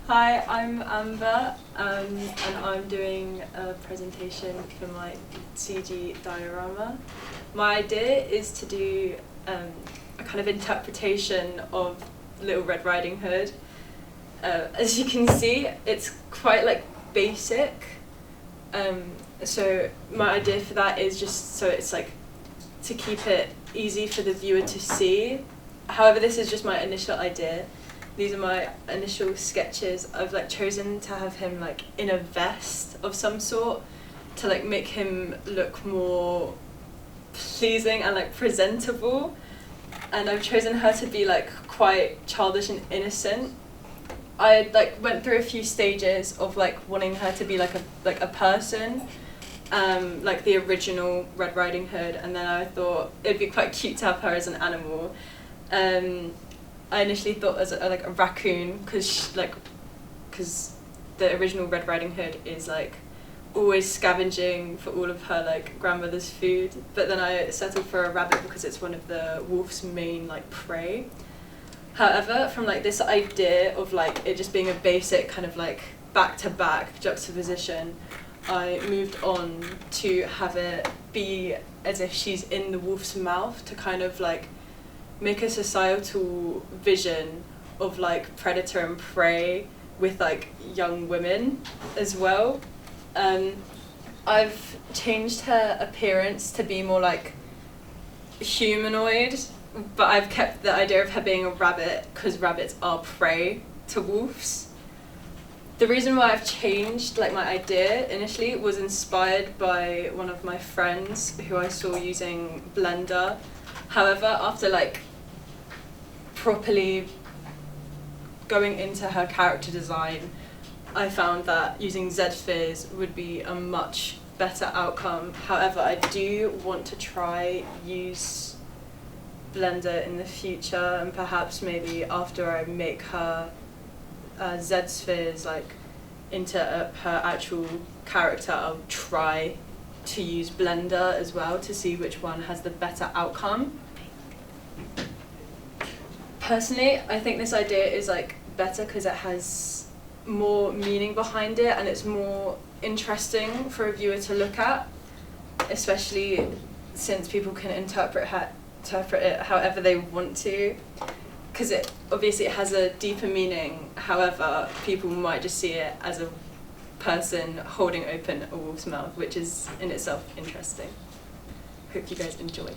Hi, I'm Amber, and I'm doing a presentation for my CG diorama. My idea is to do a kind of interpretation of Little Red Riding Hood. As you can see, it's quite basic. So my idea for that is just so it's to keep it easy for the viewer to see. However, this is just my initial idea. These are my initial sketches. I've chosen to have him in a vest of some sort to make him look more pleasing and presentable. And I've chosen her to be quite childish and innocent. I went through a few stages of wanting her to be a person, like the original Red Riding Hood, and then I thought it'd be quite cute to have her as an animal. I initially thought as a raccoon because the original Red Riding Hood is always scavenging for all of her grandmother's food, but then I settled for a rabbit because it's one of the wolf's main prey. However, from this idea of it just being a basic kind of back-to-back juxtaposition, I moved on to have it be as if she's in the wolf's mouth to kind of make a societal vision of predator and prey with young women as well. I've changed her appearance to be more humanoid, but I've kept the idea of her being a rabbit because rabbits are prey to wolves. The reason why I've changed my idea initially was inspired by one of my friends who I saw using Blender. However, after properly going into her character design, I found that using Z-Fizz would be a much better outcome. However, I do want to try use Blender in the future, and perhaps maybe after I make her Z-Fizz into her actual character, I'll try to use Blender as well to see which one has the better outcome. Personally, I think this idea is better because it has more meaning behind it and it's more interesting for a viewer to look at, especially since people can interpret it however they want to, because it has a deeper meaning. However, people might just see it as a person holding open a wolf's mouth, which is in itself interesting. Hope you guys enjoy.